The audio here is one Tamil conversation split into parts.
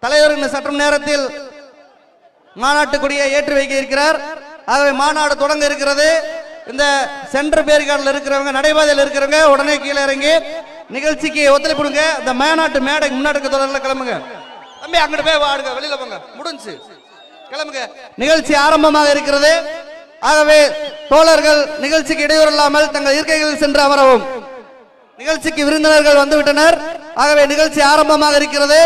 தலைவர் இந்த சற்றும் நேரத்தில் மாநாட்டு கொடியை ஏற்றி வைக்க இருக்கிறார். ஆகவே மாநாடு தொடங்க இருக்கிறது. இந்த சென்டர் பேரிகார்டில் இருக்கிறவங்க, நடைபாதையில் இருக்கிறவங்க உடனே கீழே இறங்கி நிகழ்ச்சிக்கு ஒத்துழைப்புடுங்க. இந்த மாநாட்டு மேடை முன்னாடி தொடரில் கிளம்புங்க. தம்பி அங்கிட்டு போய் வாடுங்க, வெளியில போங்க, முடிஞ்சு கிளம்புங்க. நிகழ்ச்சி ஆரம்பமாக இருக்கிறது. ஆகவே தோழர்கள் நிகழ்ச்சிக்கு இடையூறு இல்லாமல் தங்கள் இருக்கைகளில் சென்று அமரவும். நிகழ்ச்சிக்கு விருந்தினர்கள் வந்துவிட்டனர். ஆகவே நிகழ்ச்சி ஆரம்பமாக இருக்கிறது.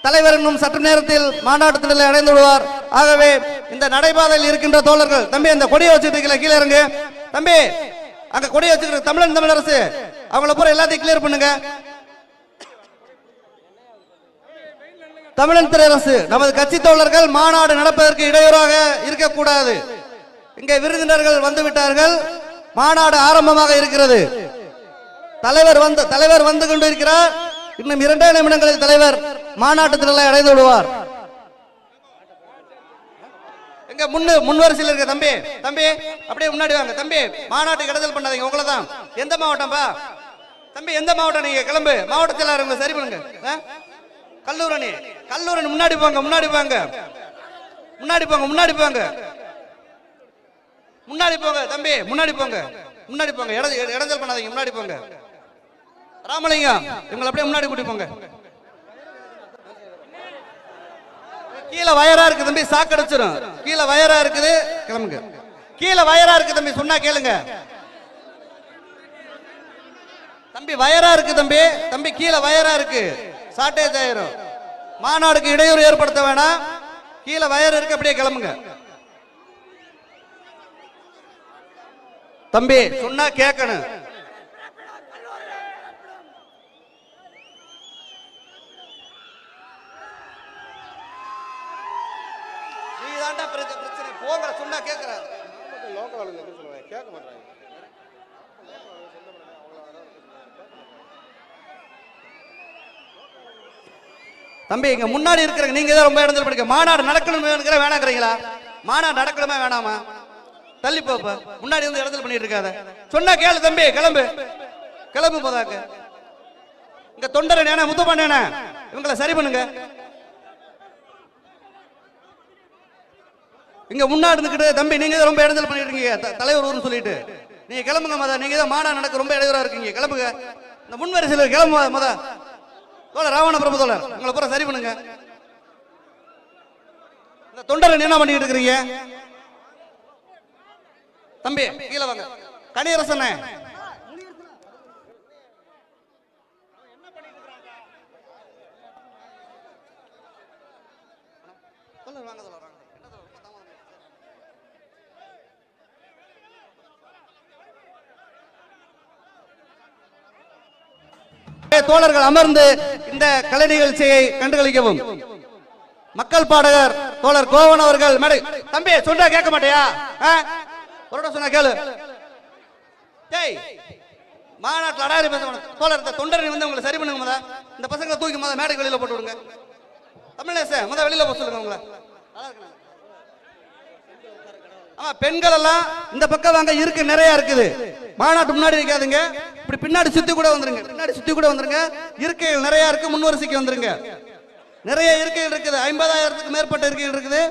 தலைவர் இன்னும் சற்று நேரத்தில் மாநாட்டு திடலை அடைந்து விடுவார். ஆகவே இந்த நடைபாதையில் இருக்கின்ற தோழர்கள், தம்பி அந்த கொடியை வச்சுட்டு கீழே இறங்கு. தம்பி அங்க கொடியை வச்சுக்கிற தமிழரசு அவங்கள பூரா எல்லாத்தையும் கிளியர் பண்ணுங்க. தமிழன் திரையரசு நமது கட்சி தோழர்கள் மாநாடு நடப்பதற்கு இடையூறாக இருக்கக்கூடாது. இங்கே விருந்தினர்கள் வந்து விட்டார்கள். மாநாடு ஆரம்பமாக இருக்கிறது. தலைவர் வந்து கொண்டிருக்கிறார். இன்னும் 2 நிமிடங்களில் தலைவர் மாநாட்டு திடலை அடைந்து விடுவார். எங்க முன்வரிசையில் இருக்க தம்பி அப்படியே முன்னாடி வாங்க. தம்பி மாநாட்டுக்கு இடைஞ்சல் பண்ணாதீங்க. உங்களை தான். எந்த மாவட்டம்பா தம்பி? எந்த மாவட்டம்? நீங்க கிளம்பு. மாவட்ட செயலாளர் சரி பண்ணுங்க. கல்லூரணி முன்னாடி போங்க. முன்னாடி போங்க தம்பி. முன்னாடி போங்க. இடைஞ்சல் பண்ணாதீங்க. முன்னாடி போங்க. ராமலிங்கம் இவங்களை அப்படியே முன்னாடி கூட்டி போங்க. கீழே வயரா இருக்கு தம்பி, சாக்கடைச்சிரும். கீழே வயரா இருக்குது, கிளம்புங்க. கீழே வயரா இருக்கு தம்பி, சொன்னா கேளுங்க. தம்பி வயரா இருக்கு தம்பி கீழே வயரா இருக்கு, ஷார்டேஜ் ஆயிரும். மாநாடுக்கு இடையூறு ஏற்படுத்த வேணாம். கீழே வயர் இருக்கு, அப்படியே கிளம்புங்க. தம்பி சொன்னா கேட்கணும். பிரச்சனை போங்க, சொன்னா கேட்கற கேட்க மாட்டாங்க. தம்பி இங்க முன்னாடி இருக்கிற நீங்க தான் ரொம்ப இடத்துல படிக்க. மாநாடு நடக்கணும் வேணாங்கிறீங்களா? மாநாடு நடக்கணுமா வேணாமா? தள்ளி போப்ப. முன்னாடி வந்து இடத்துல பண்ணிட்டு இருக்காத. சொன்னா கேளு தம்பி. கிளம்பு போதாக்க. இங்க தொண்டரன் முத்துப்பாண்டியன இவங்களை சரி பண்ணுங்க. இங்க முன்னாடி இருந்துக்கிட்டு தம்பி நீங்க ரொம்ப இடத்துல பண்ணிட்டு இருக்கீங்க. தலைவர் ஊர்னு சொல்லிட்டு நீங்க கிளம்புங்க. மத நீங்க தான் மாநாடு நடக்க ரொம்ப இடையூறா இருக்கீங்க. கிளம்புங்க. இந்த முன்வரிசையில் கிளம்பு. மத தோழர் ராவண பிரபு தோழர் உங்களை பூரா சரி பண்ணுங்க. இந்த தொண்டரன் என்ன பண்ணிட்டு இருக்கிறீங்க? தம்பி கீழே வாங்க. கனியரசன தோழர்கள் அமர்ந்து இந்த கலை நிகழ்ச்சியை கண்டுகளிக்கவும். மக்கள் பாடகர் தோழர் கோவன் அவர்கள் மேடை. தம்பி சொன்னா கேட்க மாட்டியா? சொன்னா கேளு. மாநாட்டில் அடாரி பேச தோழர் தொண்டரை வந்து உங்களை சரி பண்ணுங்க. இந்த பசங்களை தூக்கி மேடைக்கு வெளியில போட்டு விடுங்க. தமிழ்நேச வெளியில போக சொல்லுங்க உங்களை. ஆமா பெண்கள் எல்லாம் இந்த பக்கம் வாங்க. இருக்கு நிறைய இருக்குது. மாநாட்டு முன்னாடி நிக்காதுங்க. இப்படி பின்னாடி சுத்தி கூட வந்துருங்க. இருக்கைகள் நிறைய இருக்கு. முன்வரிசைக்கு வந்துருங்க. நிறைய இருக்கைகள் இருக்குது. 50,000க்கு மேற்பட்ட இருக்கைகள் இருக்குது.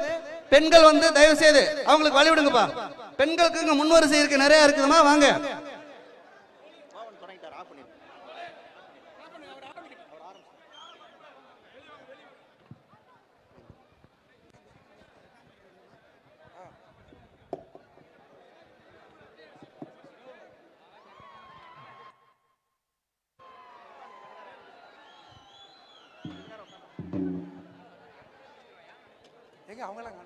பெண்கள் வந்து தயவு செய்து அவங்களுக்கு வழி விடுங்கப்பா. பெண்களுக்கு இங்க முன்வரிசை இருக்கு, நிறைய இருக்குதுமா. வாங்க. அவங்களாம்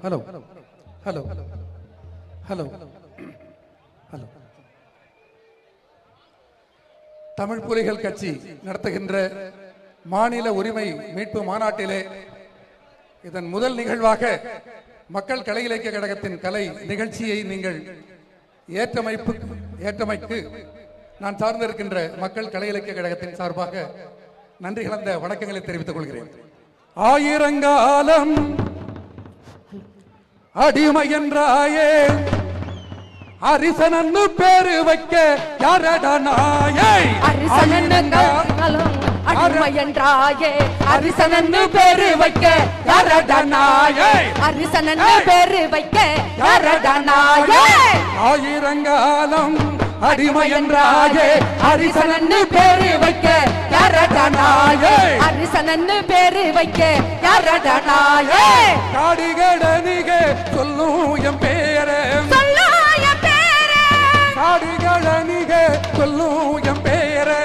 hello hello hello hello. Tamil புலிகள் கட்சி நடத்துகின்ற மாநில உரிமை மீட்பு மாநாட்டிலே இதன் முதல் நிகழ்வாக மக்கள் கலை இலக்கிய கழகத்தின் கலை நிகழ்ச்சியை நீங்கள் ஏற்றமைக்கு நான் சார்ந்திருக்கின்ற மக்கள் கலை இலக்கிய கழகத்தின் சார்பாக நன்றி கலந்த வணக்கங்களை தெரிவித்துக் கொள்கிறேன். ஆயிரங்காலம் அடிமை என்றாயே அரிசனன்னு பேரு வைக்க யாரடா நாயே. அடிமை என்றாயே அரிசனன்னு பேரு வைக்க யாரடா நாயே. அரிசனன்னு பேரு வைக்க யாரடா நாயே. ஆயிரங்காலம் அடிமை என்றாயே அரிசனன்னு பேரு வைக்க யாரடா நாயே. அரிசனன்னு பேரு வைக்க யாரடா நாயே. காடிகளனிக சொல்லும் என் பேரே காடிகளனிக சொல்லும் என் பேரே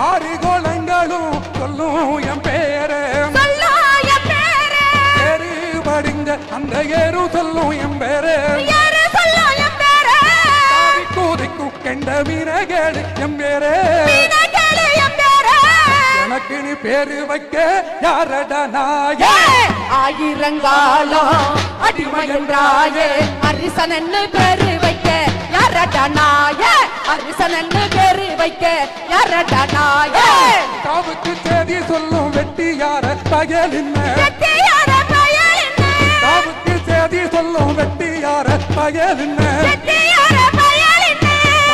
ஆறு கோலங்களும் சொல்லும் என் பேரே ஏறு படிந்த அந்த ஏறு சொல்லும் என் பேரே கூதிக்கும் கெண்ட மீனகேடு என் பேரே எனக்கு நீ பேரு வைக்க யாரடா நாயே. ஆயிரங்காலம் அடிமை என்றாயே அரிசனன்னு பேரு வைக்க யாரடா நாயே. அரிசனன்னு பேரு வைக்க யாரடா நாயே. காவுக்கு செய்தி சொல்லும் வெட்டியார பகலின்ன காவுக்கு செய்தி சொல்லும் வெட்டியார பகலின்ன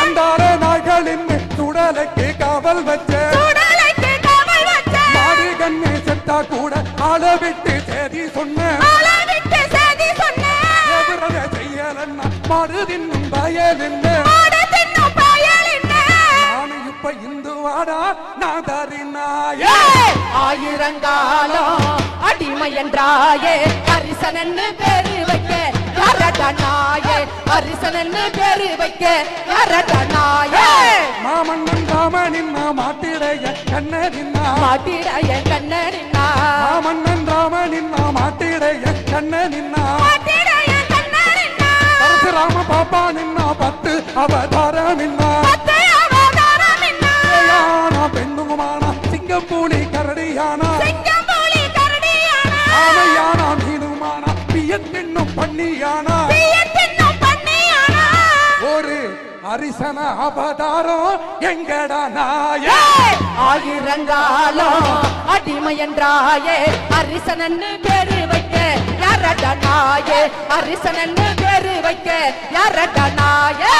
அந்தார நாய்களின் சுடலைக்கு காவல் வச்ச மாடு கண்ணு செத்தா கூட ஆள விட்டு செய்தி சொன்ன செய்யலன்னா மாடு தின்னும் பயலின்ன நானு இப்ப இந்துவாடா நாதறினாயே. ஆயிரங்காலம் அடிமை என்றாயே அரிசனன்னு பேரு வைக்க யாரடா நாயே. அரிசனன்னு பேரு வைக்க யாரடா நாயே. மாமன்னன் ராமனின்னா மாட்டிடைய கண்ணனின்னா மாட்டிடைய கண்ணனின்னா மாமன்னன் ராமனின்னா மாட்டிடைய கண்ணனின்னா பரசுராம பாப்பா நின்னா பத்து அவதாரமின்னா பெண்ணுமானா சிங்கம்பூலி கரடியானா ஆமையானா மீனுமானா பியத்தின்னும் பண்ணியானா ஒரு அரிசன அவதாரம் எங்கடா நாயே. ஆயிரங்காலம் அடிமை என்றாயே அரிசனன்னு பேரு வைக்க யாரடா நாயே. அரிசனன்னு பேரு வைக்க யாரடா நாயே.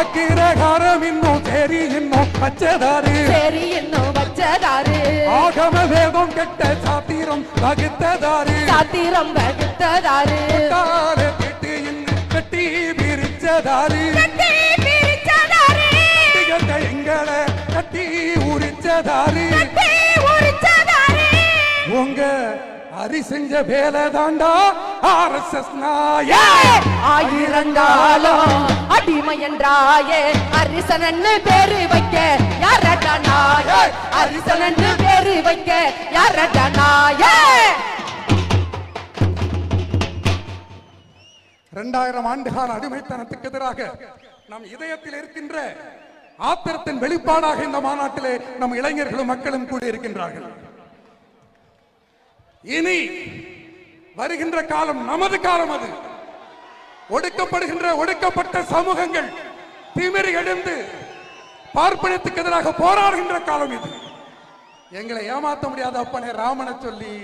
அக்கிரகாரம் இன்னும் சரி இன்னும் பச்சதாரு சரி இன்னும் வச்சதாரு ஆகம வேதம் கெட்ட சாத்திரம் வகுத்ததாரு சாத்திரம் வகுத்ததாரு கெட்டு இன்னும் கட்டி பிரிச்சதாரு எங்களை கட்டி உரிச்சதாரு உங்க அரி செஞ்ச வேலை தாண்டா RSS நாயே. ஆயிரங்காலம் அடிமை என்றாயே அரிசனன்னு பேரு வைக்க யாரடா நாயே. அரிசனன்னு பேரு வைக்க யாரடா நாயே. 2000 ஆண்டுகால அடிமைத்தனத்துக்கு எதிராக நம் இதயத்தில் இருக்கின்ற ஆத்திரத்தின் வெளிப்பாடாக இந்த மாநாட்டிலே நம் இளைஞர்களும் மக்களும் கூடியிருக்கின்றார்கள். இனி வருகின்ற காலம் நமது காலம். அது ஒடுக்கப்படுகின்ற ஒடுக்கப்பட்ட சமூகங்கள் திமிரி எழுந்து பார்ப்பனத்துக்கு எதிராக போராடுகின்ற காலம் இது. எங்களை ஏமாற்ற முடியாத அப்பனே ராமனை சொல்லி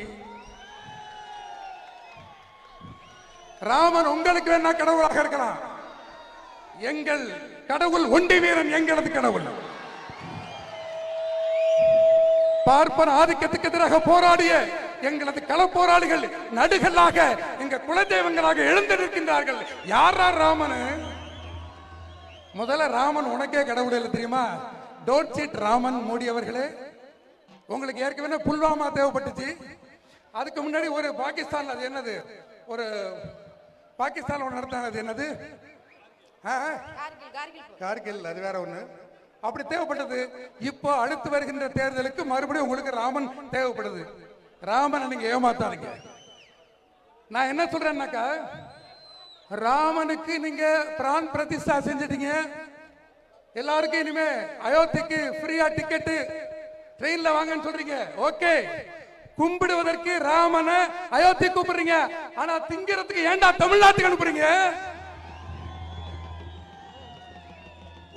ராமன் உங்களுக்கு வேணா கடவுளாக இருக்கலாம். எங்கள் கடவுள் ஒண்டி வீரன் எங்களது கடவுள். பார்ப்பன ஆதிக்கத்துக்கு எதிராக போராடிய எங்களது கள போராளிகள் நடுகளாக எங்க குலதெய்வங்களாக எழுந்திருக்கின்றார்கள். யாரா ராமன்? முதல்ல ராமன் உனக்கே கடவுள் இல்லை தெரியுமா? Don't seat Raman. மோடி அவர்களே, உங்களுக்கு ஏற்கனவே புல்வாமா தேவைப்பட்டுச்சு. அதுக்கு முன்னாடி ஒரு பாகிஸ்தான், அது என்னது, ஒரு பாகிஸ்தான் ஒன்று நடத்தாங்க, அது என்னது, கார்கில், அது வேற ஒண்ணு. அப்படி தேவைப்பட்டது. இப்போ அடுத்து வருகின்ற தேர்தலுக்கு மறுபடியும் உங்களுக்கு ராமன் தேவைப்படுது. ராமனை நீங்க ஏமாத்தாதீங்க. நான் என்ன சொல்றேன்னாக்கா, ராமனுக்கு நீங்க பிரான் பிரதிஷ்டா செஞ்சிட்டீங்க. எல்லாருக்கும் இனிமே அயோத்திக்கு ஃப்ரீயா டிக்கெட், ட்ரெயின்ல வாங்கன்னு சொல்றீங்க. ஓகே, கும்பிடுவதற்கு ராமனை அயோத்தி கூப்பிடுறீங்க. ஆனா திங்கிறதுக்கு ஏன்டா தமிழ்நாட்டுக்கு அனுப்புறீங்க?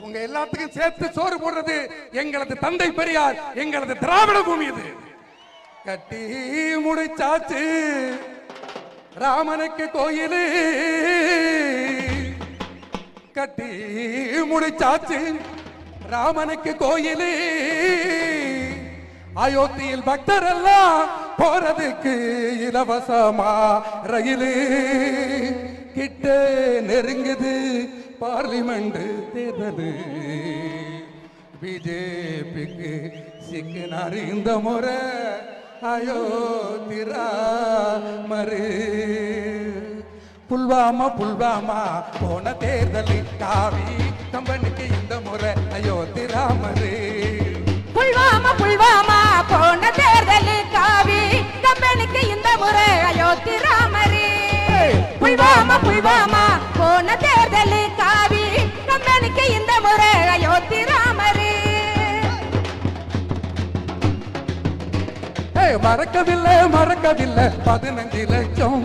உங்க எல்லாத்துக்கும் சேர்த்து சோறு போடுறது எங்களது தந்தை பெரியார், எங்களது திராவிட பூமி. இது கட்டி முடிச்சாச்சு ராமனுக்கு கோயிலு, கட்டி முடிச்சாச்சு ராமனுக்கு கோயிலு. அயோத்தியில் பக்தர் எல்லாம் போறதுக்கு இலவசமா ரயிலு. கிட்ட நெருங்குது பார்லிமெண்ட் தேர்தல். பிஜேபிக்கு சிக்கினார் இந்த முறை அயோத்தி ராமரு. புல்வாமா புல்வாமா போன தேர்தலில் காவி கம்பெனிக்கு இந்த முறை அயோத்தி ராமரு. புல்வாமா புல்வாமா போன தேர்தலில் காவி கம்பெனிக்கு இந்த முறை அயோத்தி ராமரே. புல்வாமா புல்வாமா போன தேர்தலில் காவி கம்பெனிக்கு இந்த முறை அயோத்தி ராமரே. மறக்கவில்லை மறக்கவில்லை 15 லட்சம்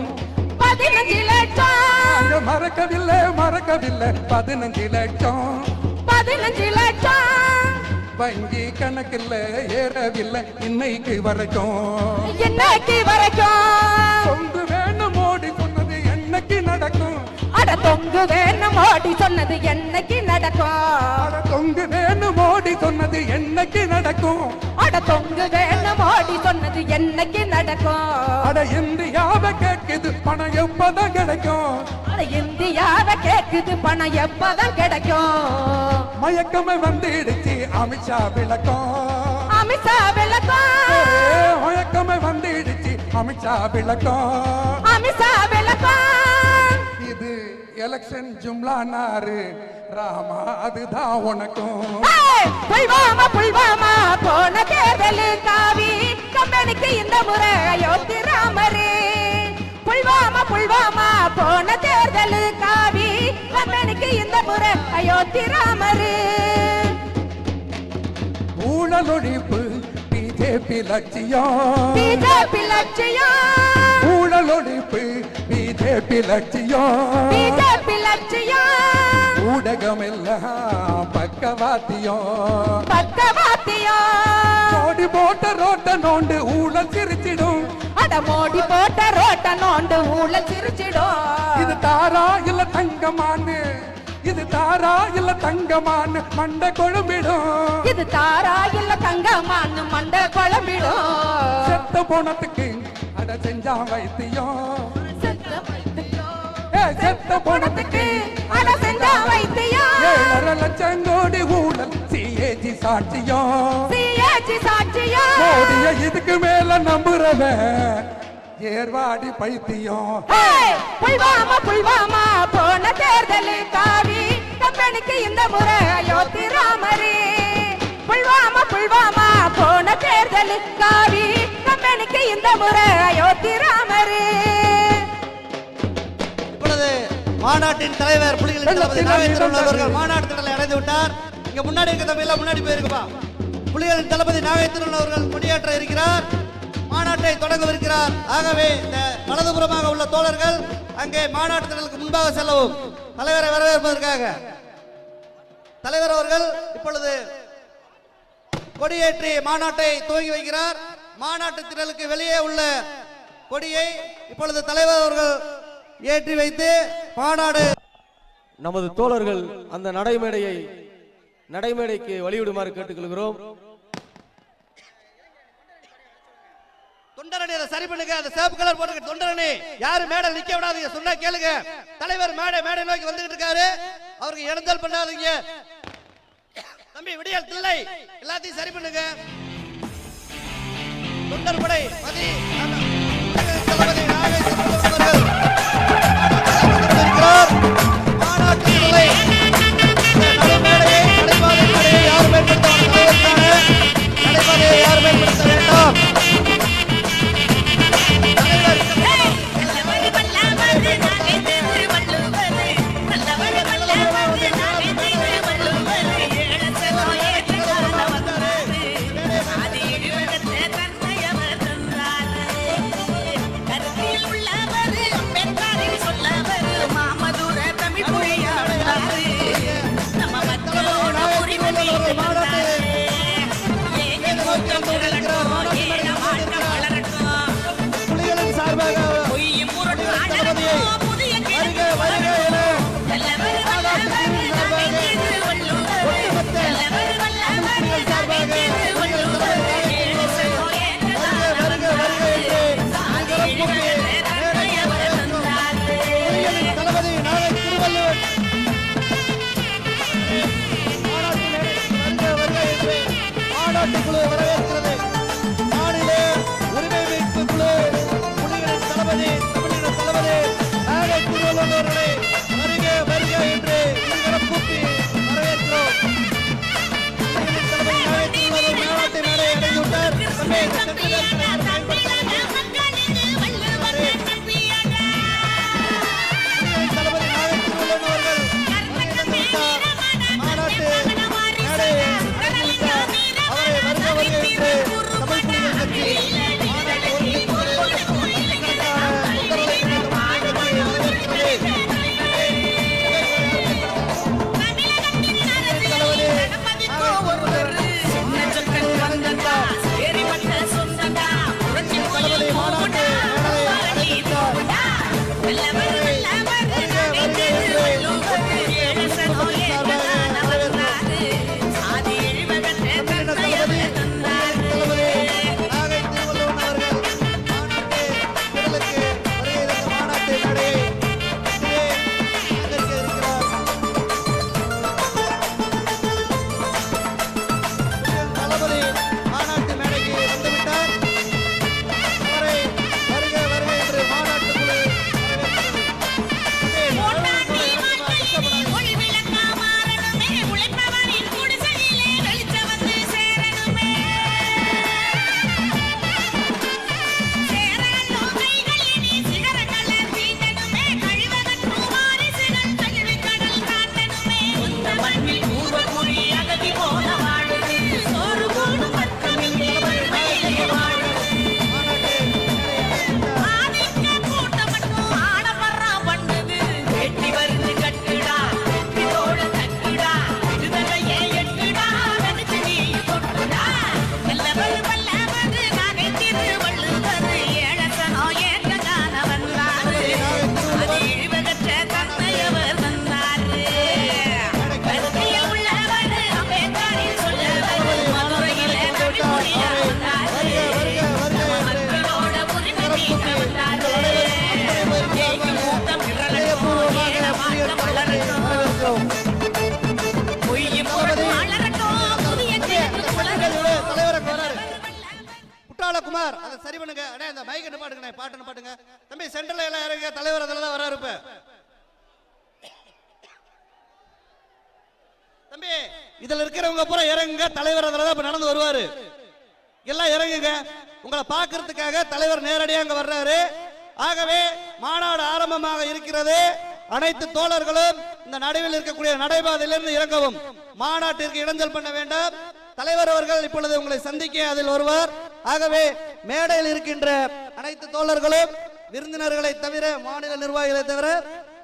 15 லட்சம். மறக்கவில்லை மறக்கவில்லை 15 லட்சம் 15 லட்சம். வங்கி கணக்கில் ஏறவில்லை இன்னைக்கு வரைக்கும். இன்னைக்கு வரைக்கும் தொங்கு வேணும் மோடி சொன்னது என்னைக்கு நடக்கும்? அட தொங்கு வேணும் மோடி சொன்னது என்னைக்கு நடக்கும்? அட தொங்கு வேணும் மோடி சொன்னது என்னைக்கு நடக்கும்? அட தொங்கு வேணும் மோடி சொன்னது என்னைக்கு நடக்கும்? அட இந்தியாவை கேக்குது பணம் எப்பதான் கிடைக்கும்? அட இந்தியாவை கேக்குது பணம் எப்பதான் கிடைக்கும்? மயக்கமே வந்துடுச்சு அமித்ஷா விளக்கம். அமித்ஷா விளக்கம். மயக்கமே வந்துடுச்சு அமித்ஷா விளக்கம். அமித்ஷா விளக்கம். இது எலெக்ஷன் ஜும்லானாரு ராமா, அதுதான் உனக்கும். புல்வாமா புல்வாமா போன தேர்தலில் காவி கம்பெனிக்கு இந்த முறை அயோத்தி ராமரே. புல்வாமா புல்வாமா போன தேர்தலில் காவி கம்பெனிக்கு இந்த முறை அயோத்தி ராமரே. ஊழல் ஒழிப்பு பிஜேபி லட்சியம். பிஜேபி லட்சியம். ஊழல் ஒழிப்பு பிஜேபி லட்சியம். பிஜேபி லட்சியம். ஊடகம் எல்லாம் பக்கவாத்தியம். பக்கவாத்தியம். மோடி போட்ட ரோட்ட நோண்டு ஊழல் சிரிச்சிடும். அட மோடி போட்ட ரோட்ட நோண்டு ஊழல் சிரிச்சிடும். இது தாரா இல்ல தங்கமான்னு, இது தாரா இல்ல தங்கமான்னு மண்டை குழம்பிடும். இது தாரா இல்ல தங்கமான்னு மண்டை குழம்பிடும். செத்த போனத்துக்கு அட செஞ்சா வைத்தியம். செத்த போனத்துக்கு அட செஞ்சா வைத்தியம். 7.5 லட்சம் கோடி ஊழல் சிஏஜி சாட்சியம். சிஏஜி சாட்சியம். மோடிய இதுக்கு மேல நம்புறவன் ஏர்வாடி பைத்தியம். புல்வாமா புல்வாமா போன தேர்தலில் காவி கம்பெனிக்கு இந்த முறை அயோத்தி ராமரே. புல்வாமா புல்வாமா போன தேர்தலில் காவி கம்பெனிக்கு இந்த முறை அயோத்தி ராமரே. இப்பொழுது மாநாட்டின் தலைவர் புலிகளின் தளபதி நாகேந்திரன் அவர்கள் மாநாட்டு திடலை அடைந்து விட்டார். இங்க முன்னாடி இருக்க தம்பி எல்லாம் முன்னாடி போயிருக்குப்பா. புலிகளின் தளபதி நாகேந்திரன் அவர்கள் கொடியேற்ற இருக்கிறார், மாநாட்டை தொடங்கவிருக்கிறார். ஆகவே இந்த வலதுபுறமாக உள்ள தோழர்கள் அங்கே மாநாட்டு திடலுக்கு முன்பாக செல்லவும். தலைவரை வரவேற்பதற்காக தலைவர் அவர்கள் இப்பொழுது கொடியேற்றி மாநாட்டை துவங்கி வைக்கிறார். மாநாட்டு திடலுக்கு வெளியே உள்ள கொடியை இப்பொழுது தலைவர் அவர்கள் ஏற்றி வைத்து மாநாடு. நமது தோழர்கள் அந்த நடைமேடைக்கு வழிவிடுமாறு கேட்டுக்கொள்கிறோம். தொண்டரணி அதை சரி பண்ணுங்க. அந்த சேப்பு கலர் போட்டு தொண்டரணி யாரும் மேடை நிக்க விடாதீங்க, சொன்னா கேளுங்க. தலைவர் மேடை நோக்கி வந்துகிட்டு இருக்காரு, அவருக்கு இடைஞ்சல் பண்ணாதீங்க. தம்பி விடியல் தில்லை எல்லாத்தையும் சரி பண்ணுங்க. தொண்டர் படை மதி தளபதி நாகேந்திரன் அவர்கள் மாநாட்டு திடலை நடைமேடையை நடைபாதையை யார் பயன்படுத்த நடைபாதையை யார் பயன்படுத்த வேண்டாம். குமார் அதை சரி பண்ணுங்க. அண்ணே இந்த மைக் பாட்டுங்க, பாட்டுன்னு பாட்டுங்க. தம்பி சென்டர்ல எல்லாம் இறங்க, தலைவர் அதில் தான் வராரு. இப்ப தம்பி இதுல இருக்கிறவங்க பூரா இறங்குங்க, தலைவர் அதில் தான் இப்ப நடந்து வருவாரு. எல்லாம் இறங்குங்க. உங்களை பார்க்கறதுக்காக தலைவர் நேரடியாக அங்க வர்றாரு. ஆகவே மாநாடு ஆரம்பமாக இருக்கிறது. அனைத்து தோழர்களும் இந்த நடுவில் இருக்கக்கூடிய நடைபாதையிலிருந்து இறங்கவும். மாநாட்டிற்கு இடைஞ்சல் பண்ண வேண்டாம். தலைவர் அவர்கள் இப்பொழுது உங்களை சந்திக்க அதில் வருவார். ஆகவே மேடையில் இருக்கின்ற அனைத்து தோழர்களும், விருந்தினர்களை தவிர, மாநில நிர்வாகிகளை தவிர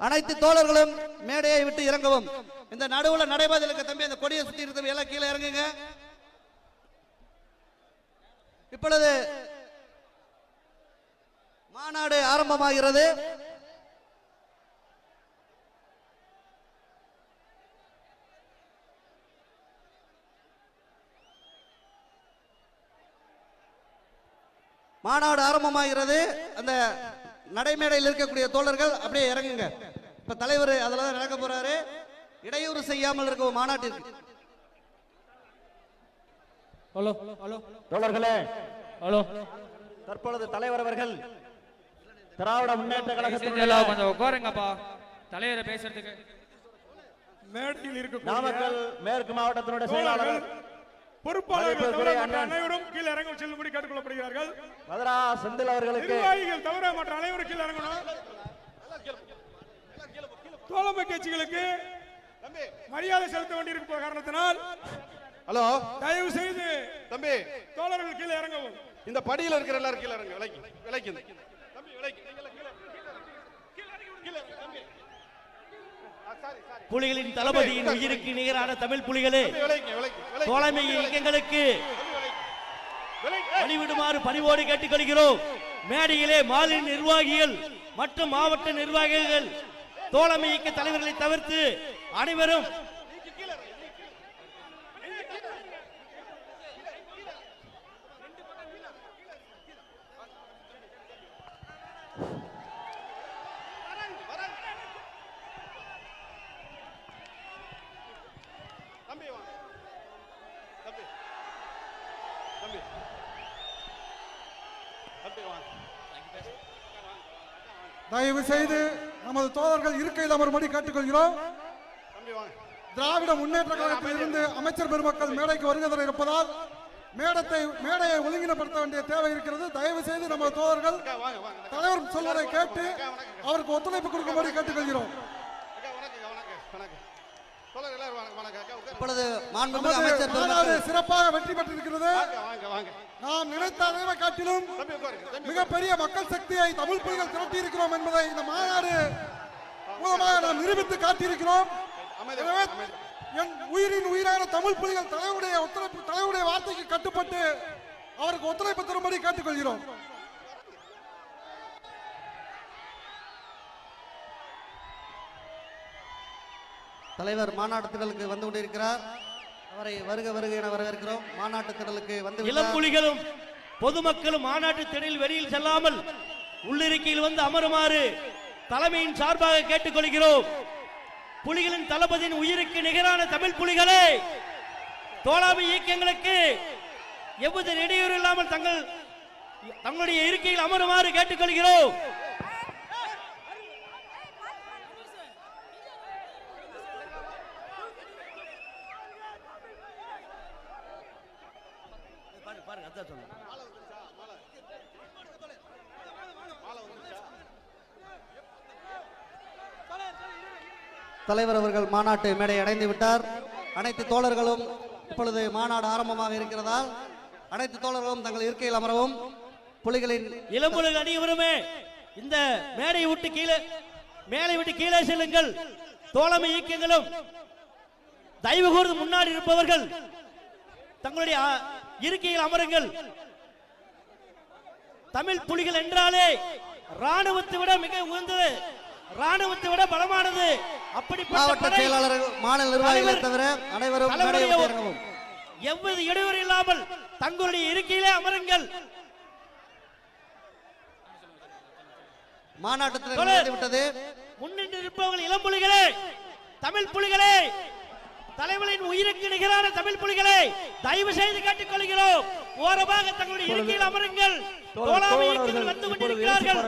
அனைத்து தோழர்களும் மேடையை விட்டு இறங்கவும். இந்த நடுவில் நடைபாதையில் இருக்க தம்பி, அந்த கொடியை சுற்றி இருக்க எல்லாம் கீழே இறங்குங்க. இப்பொழுது மாநாடு ஆரம்பமாகிறது. மாநாடு ஆரம்பமாகிறது. அந்த நடைமேடையில் இருக்கக்கூடிய தோழர்கள் அப்படியே இறங்குங்க. இப்ப தலைவர் அதுல தான் நடக்க போறாரு. இடையூறு செய்யாமல் இருக்கும் மாநாட்டிற்கு. ஹலோ ஹலோ தோழர்களே, ஹலோ. தற்பொழுது தலைவர் அவர்கள் திராவிட முன்னேற்ற கழகத்தின் கொஞ்சம் உட்காருங்கப்பா, தலைவரை பேசுறதுக்கு. மேடையில் இருக்க நாமக்கல் மேற்கு மாவட்டத்தினுடைய செயலாளர் பொறுப்பாளர்கள் தவிர மற்ற அனைவரும் கீழே இறங்க செல்லும்படி கேட்டுக்கொள்ளப்படுகிறார்கள். மதுரா செந்தில் அவர்களுக்கு, நிர்வாகிகள் தவிர மற்ற அனைவரும் கீழே இறங்கணும். தோழமை கட்சிகளுக்கு மரியாதை செலுத்த வேண்டியிருக்க காரணத்தினால் ஹலோ, தயவு செய்து தம்பி தோழர்கள் கீழே இறங்கவும். இந்த படியில இருக்கிற எல்லாரும் கீழே இறங்க. விலைக்கு விலைக்கு தம்பி, விலைக்கு புலிகளின் தளபதியின் உயிருக்கு நிகரான தமிழ் புலிகளே, தோழமை இயக்கங்களுக்கு வழிவிடுமாறு பணிவோடு கேட்டுக்கொள்கிறோம். மேடையிலே மாநில நிர்வாகிகள் மற்றும் மாவட்ட நிர்வாகிகள், தோழமை இயக்க தலைவர்களை தவிர்த்து அனைவரும் தயவு செய்து நமது தோழர்கள் இருக்கையில் அமரும்படி கேட்டுக்கொள்கிறோம். திராவிட முன்னேற்ற கழகத்தில் இருந்து அமைச்சர் பெருமக்கள் மேடைக்கு வருகை தர இருப்பதால் மேடையை ஒழுங்கினப்படுத்த வேண்டிய தேவை இருக்கிறது. தயவு செய்து நமது தோழர்கள் தலைவர் சொல்வதை கேட்டு அவருக்கு ஒத்துழைப்பு கொடுக்கும்படி கேட்டுக்கொள்கிறோம். இப்பொழுது மாண்புமிகு அமைச்சர் பெருமக்கள் சிறப்பாக வெற்றி பெற்றிருக்கிறது. நாம் நினைத்த அளவை காட்டிலும் மிகப்பெரிய மக்கள் சக்தியை தமிழ் புலிகள் திரட்டி இருக்கிறோம் என்பதை இந்த மாநாடு மூலமாக நாம் நிரூபித்து காட்டியிருக்கிறோம். எனவே என் உயிரின் உயிரான தமிழ் புலிகள் தலைவருடைய வார்த்தைக்கு கட்டுப்பட்டு அவருக்கு ஒத்துழைப்பு தரும்படி கேட்டுக்கொள்கிறோம். தலைவர் மாநாட்டு திடலுக்கு வந்து கொண்டிருக்கிறார். அவரை வருக வருக என வரவேற்கிறோம். மாநாட்டு திடலுக்கு வந்து இளம் புலிகளும் பொதுமக்களும் மாநாட்டு திடலில் வெளியில் செல்லாமல் உள்ளிருக்கையில் வந்து அமருமாறு தலைமையின் சார்பாக கேட்டுக்கொள்கிறோம். புலிகளின் தளபதியின் உயிருக்கு நிகரான தமிழ் புலிகளே, தோழமை இயக்கங்களுக்கு எவ்வித இடையூறு இல்லாமல் தங்களுடைய இருக்கையில் அமருமாறு கேட்டுக்கொள்கிறோம். தலைவர் அவர்கள் மாநாட்டு மேடை அடைந்து விட்டார். அனைத்து தோழர்களும் இப்பொழுது மாநாடு ஆரம்பமாக இருக்கிறதால் அனைத்து தோழர்களும் தங்கள் இருக்கையில் அமரவும். புலிகளின் இளம்புலிகள் அனைவருமே இந்த மேடை விட்டு கீழே செல்லுங்கள். தோழமை இயக்கங்களும் தயவு கூர்ந்து முன்னாடி இருப்பவர்கள் தங்களுடைய இருக்கையில் அமருங்கள். தமிழ் புலிகள் என்றாலே ராணுவத்தை விட மிக உயர்ந்தது, ராணுவத்தை விட பலமானது. மாவட்ட செயலாளர்கள், மாநில நிர்வாகிகளை தவிர அனைவரும் எவ்வித இடையூறு இல்லாமல் தங்களுடைய இருக்கையிலே அமருங்கள். மாநாட்டத்தில் விட்டது. முன்னின்று இருப்பவர்கள் இளம் புலிகளே, தமிழ் புலிகளே, தலைவரின் உயிருக்கு நிகரான தமிழ் புலிகளை தயவு செய்து கேட்டுக்கொள்கிறோம். ஓரமாக தங்களுடைய இருக்கையில் அமருங்கள். தோழமை இயக்கங்கள் வந்து கொண்டிருக்கிறார்கள்.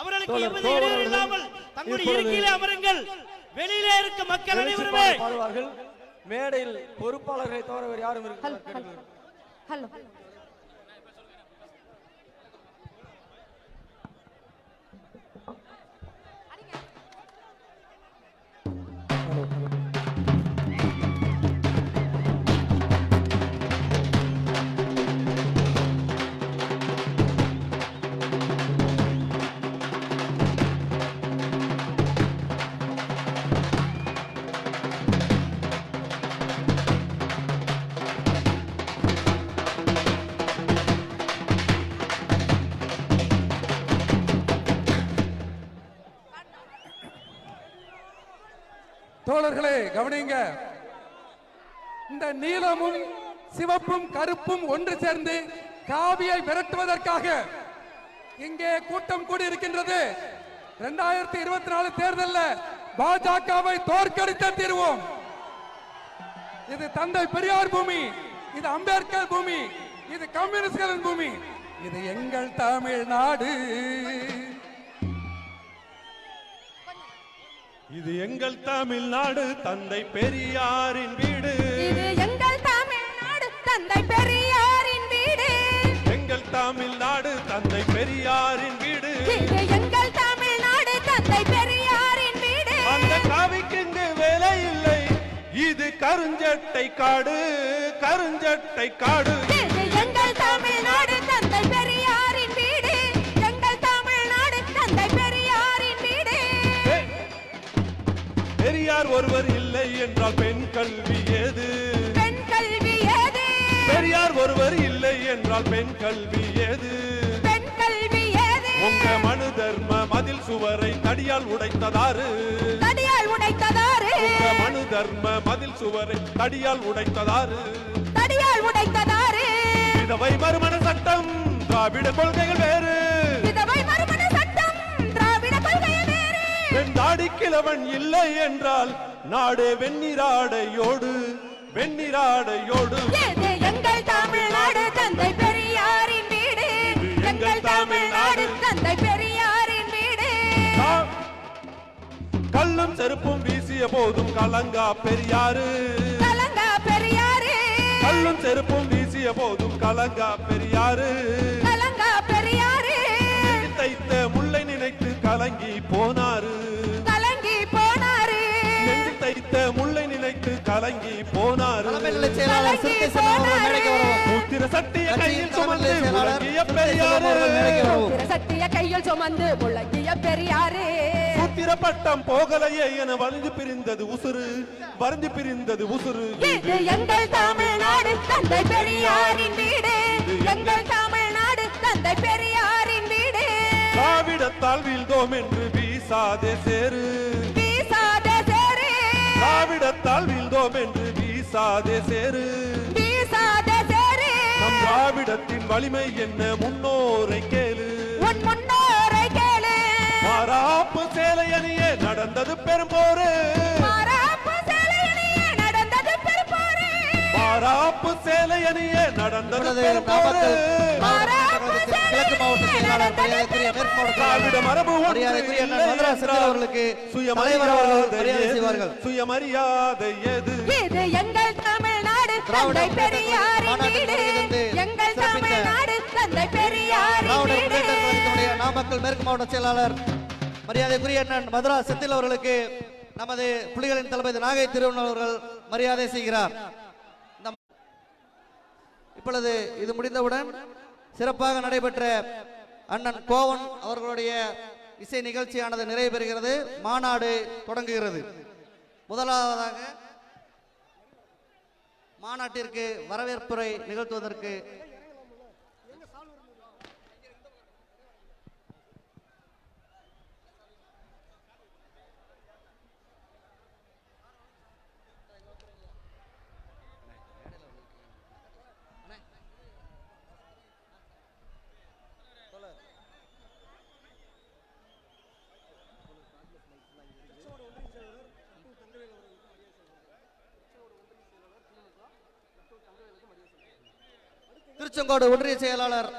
அவர்களுக்கு எவ்வித இடையூறு இல்லாமல் தங்களுடைய இருக்கையிலே அமருங்கள். வெளியிலே இருக்க மக்கள் அனைவருமே பாடுவார்கள். மேடையில் பொறுப்பாளர்களை தவிர வேறு யாரும் இருக்க ஹலோ தோழர்களே கவனிங்க. இந்த நீலமும் சிவப்பும் கருப்பும் ஒன்று சேர்ந்து காவியை விரட்டுவதற்காக இங்கே கூட்டம் கூடி இருக்கின்றது. 2024 தேர்தலில் பாஜகவை தோற்கடித்த தீர்வோம். இது தந்தை பெரியார் பூமி, இது அம்பேத்கர் பூமி, இது கம்யூனிஸ்ட்களின் பூமி, இது எங்கள் தமிழ்நாடு. இது எங்கள் தமிழ்நாடு, தந்தை பெரியாரின் வீடு. இது எங்கள் தமிழ்நாடு, தந்தை பெரியாரின் வீடு. எங்கள் தமிழ்நாடு, தந்தை பெரியாரின் வீடு. இது எங்கள் தமிழ்நாடு, தந்தை பெரியாரின் வீடு. அந்த காவிக்கு இங்கு வேலை இல்லை, இது கருஞ்சட்டை காடு, கருஞ்சட்டை காடு. இது எங்கள் தமிழ்நாடு, தந்தை பெரியாரின் வீடு. எங்கள் தமிழ்நாடு, தந்தை பெரியாரின் வீடு. பெரியார் ஒருவர் இல்லை என்றால் பெண் கல்வி ஏது? பெண் கல்வி ஏது? பெரியார் ஒருவர் இல்லை என்றால் பெண் கல்வி ஏது? பெண் கல்வி ஏது? உங்க மனு தர்ம மதில் சுவரை தடியால் உடைத்ததாரு? தடியால் உடைத்ததாரு? உங்க மனு தர்ம மதில் சுவரை தடியால் உடைத்ததாரு? தடியால் உடைத்ததாரு? விதவை மறுமண சட்டம், திராவிட கொள்கைகள் வேறு. விதவை மறுமண சட்டம், திராவிட கொள்கைகள் வேறு. வெண்தாடி கிழவன் இல்லை என்றால் நாடு வெண்ணிராடையோடு, வெண்ணிராடையோடு. இது எங்கள் தமிழ்நாடு, தந்தை பெரியாரின் வீடு. எங்கள் தமிழ்நாடு, தந்தை பெரியாரின் வீடு. கல்லும் செருப்பும் வீசிய போதும் கலங்கா பெரியாரு, கலங்கா பெரியாரு. கல்லும் செருப்பும் வீசிய போதும் கலங்கா பெரியாரு. கலங்கா பெரியாரு. தைத்த முல்லை நினைத்து கலங்கி போனாரு, கலங்கி போனாரு. நெஞ்சு தைத்த முல்லை நினைத்து கலங்கி போனாரு. தலைமைநிலை செயலாளர் சிறுத்தை செல்வம் அவர்கள் மேடைக்கு வரவும். புத்திர சட்டிய கையில் சுமந்து தலைமைநிலை செயலாளர் முழங்கிய சிறுத்தை செல்வம் அவர்கள் பெரியாரு. மேடைக்கு வரவும். திரு சக்திய கையில் சுமந்து முழங்கிய பெரியாரு. சூத்திர பட்டம் போகலையே என வலிந்து பிரிந்தது உசுறு, வருந்து பிரிந்தது உசுறு. இது எங்கள் தமிழ்நாடு, தந்தை பெரியாரின் வீடு. எங்கள் தமிழ்நாடு, தந்தை பெரியாரின் வீடு. திராவிடத்தால் வீழ்ந்தோம் என்று வீசாதே சேரு, வீசாத சேரு. திராவிடத்தால் வீழ்ந்தோம் என்று வீசாதே சேரு. வீசாத சேரு. நம் திராவிடத்தின் வலிமை என்ன முன்னோரை கேளு. உன் முன்னோரை கேளு. மாறாப்பு சேலை அணியே நடந்தது பெரும்போரு, மாறாப்பு சேலையிலேயே நடந்தது பெரும்போரு. மாறாப்பு சேலை அணியே நடந்தது இப்பொழுது பெரும்போரு. நாமக்கல் கிழக்கு மாவட்ட செயலாளர் மரியாதைக்குரிய மேற்கு மாவட்ட திராவிட செயலாளர் மரபு ஒன்று மரியாதைக்குரிய இல்லை அண்ணன் மதுரா செந்தில் என்றால் அவர்களுக்கு தலைவர் அவர்கள் மரியாதை செய்வார்கள். சுயமரியாதை எது? இது எங்கள் தமிழ்நாடு, திராவிட தந்தை முன்னேற்ற பெரியாரின் மாநாட்டில் வீடு. வருகிறது. எங்கள் சிறப்பித்த தமிழ்நாடு, தந்தை பெரியாரின் திராவிட வீடு. முன்னேற்ற கழகத்தினுடைய நாமக்கல் மேற்கு மாவட்ட செயலாளர் மரியாதைக்குரிய அண்ணன் மதுரா செந்தில் அவர்களுக்கு நமது புலிகளின் தளபதி நாகை திருவண்ணன் அவர்கள் மரியாதை செய்கிறார். இப்பொழுது இது முடிந்தவுடன் சிறப்பாக நடைபெற்ற அண்ணன் கோவன் அவர்களுடைய இசை நிகழ்ச்சியானது நிறைவு பெறுகிறது. மாநாடு தொடங்குகிறது. முதலாவதாக மாநாட்டிற்கு வரவேற்புரை நிகழ்த்துவதற்கு திருச்செங்கோடு ஒன்றிய செயலாளர்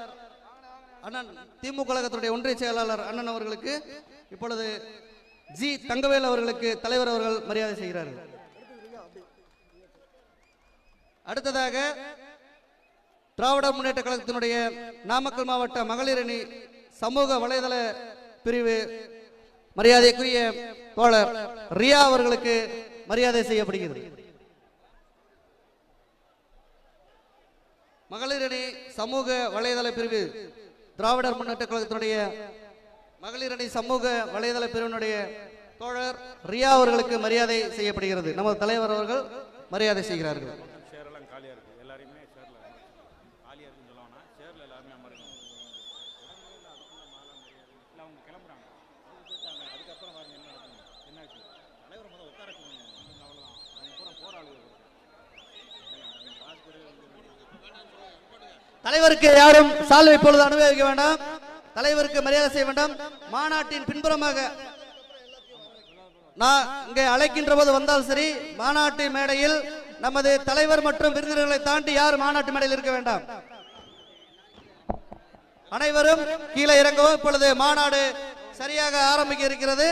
அண்ணன் திமுக கழகத்துடைய ஒன்றிய செயலாளர் அண்ணன் அவர்களுக்கு இப்பொழுது ஜி தங்கவேல் அவர்களுக்கு தலைவர் அவர்கள் மரியாதை செய்கிறார்கள். அடுத்ததாக திராவிட முன்னேற்ற கழகத்தினுடைய நாமக்கல் மாவட்ட மகளிர் அணி சமூக வலைதள பிரிவு மரியாதைக்குரிய தோழர் ரியா அவர்களுக்கு மரியாதை செய்யப்படுகிறது. மகளிர் அணி சமூக வலைதள பிரிவு திராவிடர் முன்னேற்ற கழகத்தினுடைய மகளிர் அணி சமூக வலைதள பிரிவினுடைய தோழர் ரியா அவர்களுக்கு மரியாதை செய்யப்படுகிறது. நமது தலைவர் அவர்கள் மரியாதை செய்கிறார்கள். தலைவருக்கு யாரும் சால்வை இப்பொழுது அனுபவிக்க வேண்டாம். தலைவருக்கு மரியாதை செய்ய வேண்டாம். மாநாட்டின் பின்புறமாக நான் இங்கே அழைக்கின்ற போது வந்தால் சரி, மாநாட்டு மேடையில் நமது தலைவர் மற்றும் விருந்தினர்களை தாண்டி யாரும் மாநாட்டு மேடையில் இருக்க வேண்டாம். அனைவரும் கீழே இறங்கவும். இப்பொழுது மாநாடு சரியாக ஆரம்பிக்க இருக்கிறது.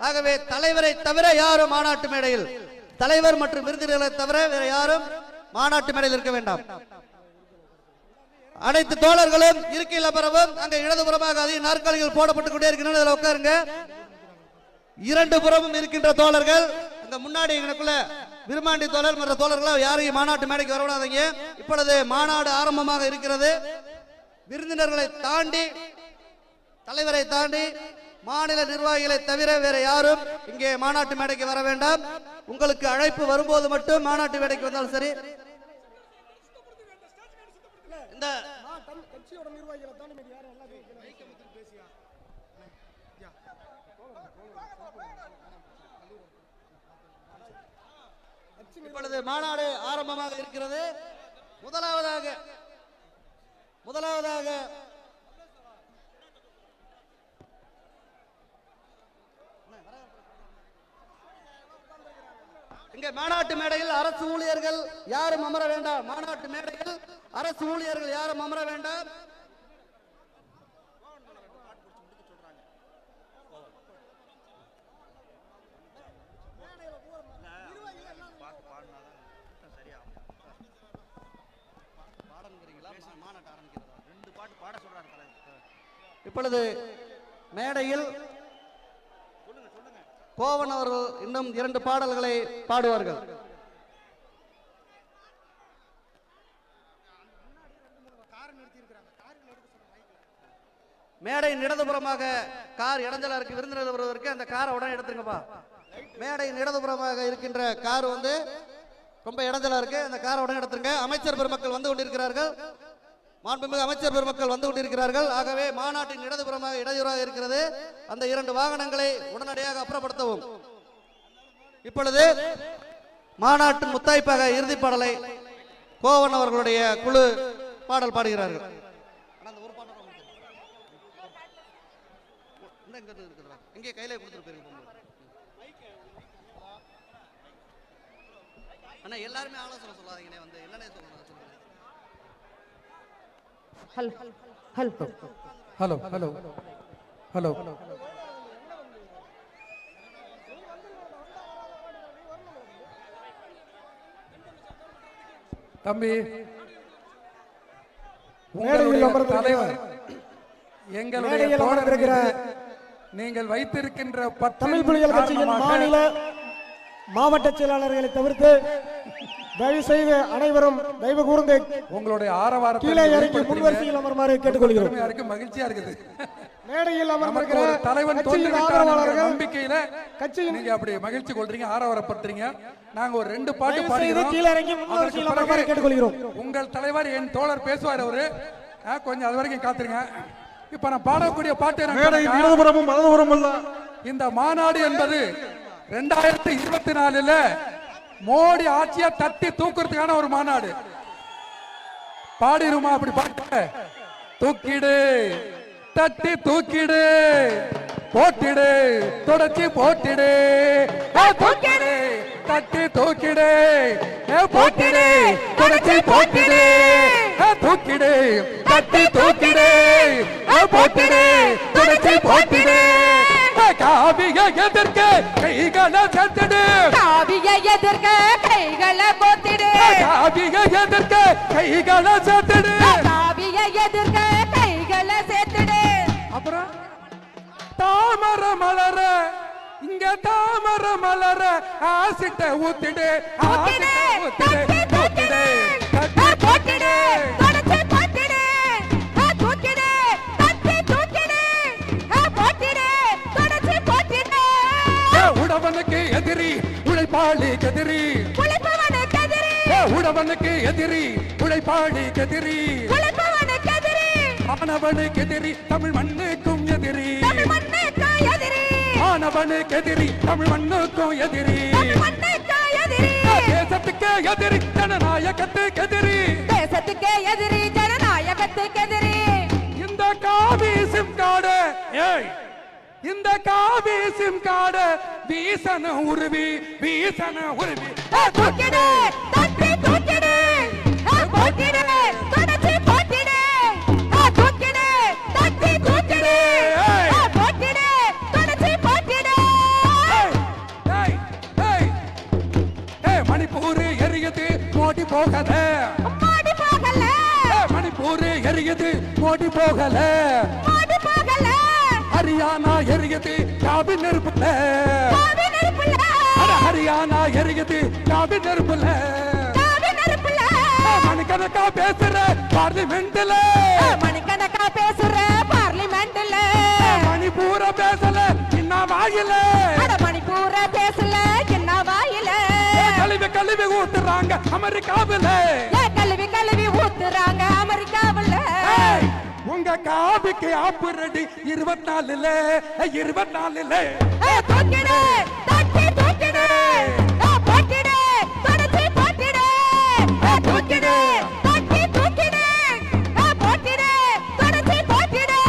ஆகவே தலைவரை தவிர யாரும் மாநாட்டு மேடையில், தலைவர் மற்றும் விருந்தினர்களை தவிர வேற யாரும் மாநாட்டு மேடையில் இருக்க வேண்டாம். அனைத்து தோழர்களும் இருக்கையில் அமரவும். அங்க இடதுபுறமாக அதிக நாற்காலிகள் போடப்பட்டு கொண்டே இருக்கின்றன, உட்காருங்க. இரண்டு புறமும் இருக்கின்ற தோழர்கள் அங்க முன்னாடி எனக்குள்ள விருமாண்டி தோழர் மற்ற தோழர்கள் யாரையும் மாநாட்டு மேடைக்கு வரவிடாதீங்க. இப்பொழுது மாநாடு ஆரம்பமாக இருக்கிறது. விருந்தினர்களை தாண்டி, தலைவரை தாண்டி, மாநில நிர்வாகிகளை தவிர வேற யாரும் இங்கே மாநாட்டு மேடைக்கு வர வேண்டாம். உங்களுக்கு அழைப்பு வரும்போது மட்டும் மாநாட்டு மேடைக்கு வந்தாலும் சரி. இந்த இப்பொழுது மாநாடு ஆரம்பமாக இருக்கிறது. முதலாவதாக இங்கே மாநாட்டு மேடையில் அரசு ஊழியர்கள் யாரும் அமர வேண்டாம். மாநாட்டு மேடையில் அரசு ஊழியர்கள் யாரும் அமர வேண்டாம். இப்பொழுது மேடையில் கோவன் அவர்கள் இன்னும் 2 பாடல்களை பாடுவார்கள். மேடையின் இடதுபுறமாக கார் இடைஞ்சலா இருக்கு. விருந்தினர் வருவதற்கு அந்த காரை உடனே எடுத்துருங்கப்பா. மேடையின் இடதுபுறமாக இருக்கின்ற கார் வந்து ரொம்ப இடைஞ்சலா இருக்கு. அந்த காரை உடனே எடுத்துருங்க. அமைச்சர் பெருமக்கள் வந்து கொண்டிருக்கிறார்கள். மாண்புமிகு அமைச்சர் பெருமக்கள் வந்து கொண்டிருக்கிறார்கள். ஆகவே மாநாட்டின் இடதுபுறமாக இடையூறாக இருக்கிறது. அந்த 2 வாகனங்களை உடனடியாக அப்புறப்படுத்தவும். இப்பொழுது மாநாட்டின் முத்தாய்ப்பாக இறுதி பாடலை கோவன் அவர்களுடைய குழு பாடல் பாடுகிறார்கள். இங்கே கையில கொடுத்துருப்பீங்க அண்ணா. எல்லாருமே ஆலோசனை சொல்லாதீங்க. வந்து என்னன்னே சொல்லணும். ஹலோ ஹலோ ஹலோ ஹலோ தம்பி, தலைவர் எங்களுடைய தோழர் நீங்கள் வைத்திருக்கின்ற தமிழ் புலிகள் கட்சியின் மாநில மாவட்ட செயலாளர்களை தவிர்த்து தயவு செய்து அனைவரும் தயவு கூர்ந்து உங்களுடைய ஆரவாரத்தை கீழே இறங்கி முன்வரிசையில் அமருமாறு கேட்டுக்கொள்கிறோம். மகிழ்ச்சியா இருக்குது. மேடையில் அமர்ந்திருக்கிற தலைவன் ஆதரவாளர்கள் நம்பிக்கையில கட்சியின் நீங்க அப்படி மகிழ்ச்சி கொள்றீங்க, ஆரவாரப்படுறீங்க. நாங்க ஒரு 2 பாட்டு பாடுகிறோம். கீழே இறங்கி முன்வரிசையில் அமருமாறு கேட்டுக்கொள்கிறோம். உங்கள் தலைவர் என் தோழர் பேசுவார். அவரு கொஞ்சம் அது வரைக்கும் காத்துருங்க. இப்ப நான் பாடக்கூடிய பாட்டு இந்த மாநாடு என்பது 2024 மோடி ஆட்சியை தட்டி தூக்குறதுக்கான ஒரு மாநாடு. பாடிருமா அப்படி பாட்டு? தூக்கிடு, தட்டி தூக்கிடு, போட்டிடு, தொடச்சி போட்டிடு, தூக்கிடு தட்டி தூக்கிடு போட்டிடு துடைச்சி போட்டிடு காவிய எதிர்க்க கைகளை சேர்த்திடு காவிய எதிர்க்க கைகளை கோத்திடு காவிய எதிர்க்க கைகளை சேர்த்திடு காவிய எதிர்க்க கைகளை சேர்த்திடு அப்புறம் தாமர மலர இங்க தாமர மலர ஆசிட்ட ஊத்திடு ஊத்திடு, ஊத்திடு தட்டி தூக்கிடு, போட்டிடு, தொடச்சு போட்டிடு, தூக்கிடு, தட்டி தூக்கிடு, போட்டிடு, தொடச்சு போட்டிடு. உடவனுக்கு எதிரி உழைப்பாளி கதிரி உழைப்பவனுக்கு எதிரி, உடவனுக்கு எதிரி உழைப்பாளி கதிரி உழைப்பவனுக்கு எதிரி, மாணவனுக்கு எதிரி தமிழ் மண்ணுக்கும் எதிரி தமிழ் மண்ணுக்கு எதிரி, மாணவனுக்கு எதிரி தமிழ் மண்ணுக்கும் எதிரி தமிழ் மண்ணுக்கு எதிரி, தேசத்துக்கு எதிரி ஜனநாயகத்துக்கு எதிரி தேசத்துக்கு எதிரி, ஜனநாயகத்துக்கு எதிரி. இந்த காவி சிம் கார்டு இந்த காவி சிம் கார்டு வீசன உருவி வீசன உருவி தூக்கிடு, தட்டி தூக்கிடு, போட்டிடு, தொடச்சு போட்டிடு, தூக்கிடு, தட்டி தூக்கிடு, போட்டிடு, தொடச்சு போட்டிடு. ஏய், ஏய், ஏய், மணிப்பூர் எரியுது மோடி போகல மாடி போகல, மணிப்பூர் எரியுது மோடி போகல மாடி போகல, ஹரியானா எரியுது காவி நெருப்புல காவி நெருப்புல, ஹரியானா எரியுது காவி நெருப்புல காவி நெருப்புல, மணிக்கணக்கா பேசுற பார்லிமெண்ட்ல மணிக்கணக்கா பேசுற பார்லிமெண்ட்ல, மணிப்பூர பேசல இன்ன வாயில அட மணிப்பூர பேசல என்ன வாயில, கழுவி கழுவி ஊத்துறாங்க அமெரிக்காவில கழுவி கழுவி ஊத்துறாங்க அமெரிக்காவுல. ஏய், உங்க காவிக்கு ஆப்புரடி 24ல 24ல தூக்கிடு, தட்டி தூக்கிடு, போட்டிடு, தொடச்சு போட்டிடு, தூக்கிடு, தட்டி தூக்கிடு, போட்டிடு, தொடச்சு போட்டிடு.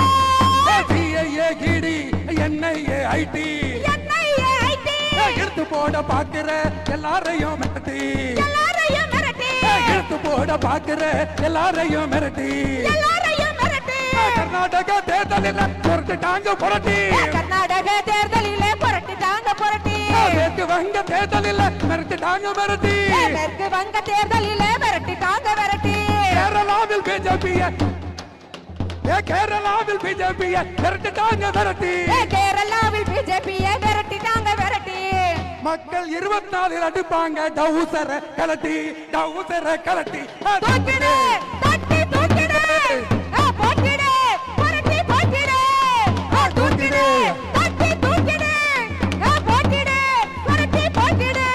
சிஐஏ கிடி என்ஐஏ ஐடி NIA IT, எடுத்து போட பாக்குற எல்லாரையும் மிரட்டி எல்லாரையும் மிரட்டி, எடுத்து போட பாக்குற எல்லாரையும் மிரட்டி எல்லாரையும் மிரட்டி. கர்நாடகா தேர்தலில் புரட்டிட்டாங்க புரட்டி கர்நாடக தேர்தலிலே புரட்டிட்டாங்க புரட்டி, மேற்கு வங்க தேர்தலில் மிரட்டிட்டாங்க மிரட்டி மேற்கு வங்க தேர்தலிலே மிரட்டிட்டாங்க மிரட்டி. கேரளாவில் பிஜேபிய கேரளாவில் பிஜேபிய மிரட்டிட்டாங்க மிரட்டி கேரளாவில் பிஜேபியை விரட்டிட்டாங்க விரட்டி. மக்கள் 24 அடிப்பாங்க டவுசர கலட்டி டவுசர கலட்டி தூக்கிடு, தட்டி தூக்கிடு, போட்டிடு, புரட்டி போட்டிடு, தூக்கிடு, தட்டி தூக்கிடு, போட்டிடு, புரட்டி போட்டிடு.